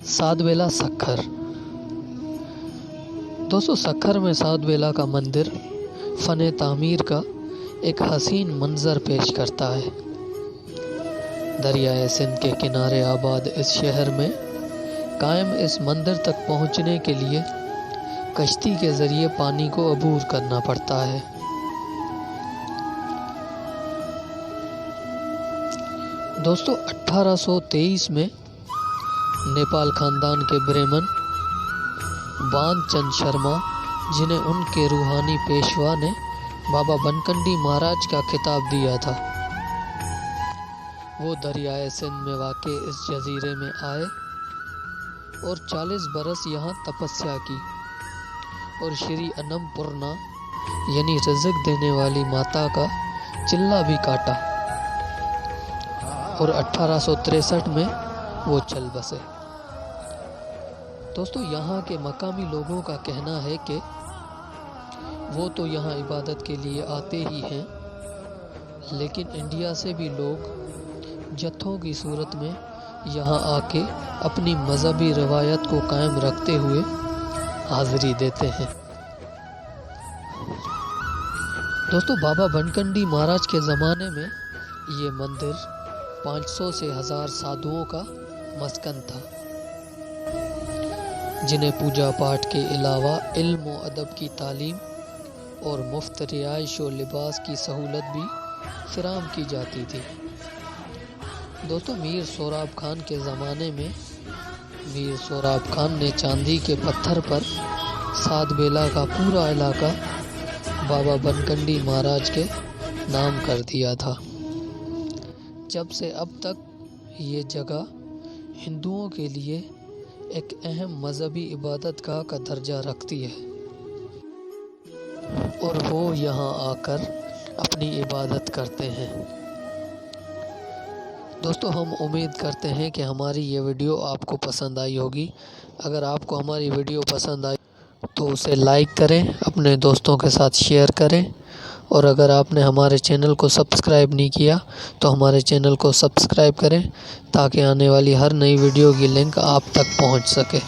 ساد بیلا سکھر۔ دوستو سکھر میں ساد بیلا کا مندر فن تعمیر کا ایک حسین منظر پیش کرتا ہے۔ دریائے سندھ کے کنارے آباد اس شہر میں قائم اس مندر تک پہنچنے کے لیے کشتی کے ذریعے پانی کو عبور کرنا پڑتا ہے۔ دوستو 1823 میں نیپال خاندان کے برہمن باندھ چند شرما، جنہیں ان کے روحانی پیشوا نے بابا بنکنڈی مہاراج کا خطاب دیا تھا، وہ دریائے سندھ میں واقع اس جزیرے میں آئے اور 40 برس یہاں تپسیا کی اور شری انم پورنا یعنی رزق دینے والی ماتا کا چلہ بھی کاٹا اور 1863 میں وہ چل بسے۔ دوستو یہاں کے مقامی لوگوں کا کہنا ہے کہ وہ تو یہاں عبادت کے لیے آتے ہی ہیں، لیکن انڈیا سے بھی لوگ جتھوں کی صورت میں یہاں آ کے اپنی مذہبی روایت کو قائم رکھتے ہوئے حاضری دیتے ہیں۔ دوستو بابا بنکنڈی مہاراج کے زمانے میں یہ مندر 500 سے 1000 سادھوؤں کا مسکن تھا، جنہیں پوجا پاٹ کے علاوہ علم و ادب کی تعلیم اور مفت رہائش و لباس کی سہولت بھی فراہم کی جاتی تھی۔ دوستو میر سوراب خان کے زمانے میں میر سوراب خان نے چاندی کے پتھر پر ساد بیلا کا پورا علاقہ بابا بنکنڈی مہاراج کے نام کر دیا تھا۔ جب سے اب تک یہ جگہ ہندوؤں کے لیے ایک اہم مذہبی عبادت گاہ کا درجہ رکھتی ہے اور وہ یہاں آ کر اپنی عبادت کرتے ہیں۔ دوستو ہم امید کرتے ہیں کہ ہماری یہ ویڈیو آپ کو پسند آئی ہوگی۔ اگر آپ کو ہماری ویڈیو پسند آئی تو اسے لائک کریں، اپنے دوستوں کے ساتھ شیئر کریں، اور اگر آپ نے ہمارے چینل کو سبسکرائب نہیں کیا تو ہمارے چینل کو سبسکرائب کریں تاکہ آنے والی ہر نئی ویڈیو کی لنک آپ تک پہنچ سکے۔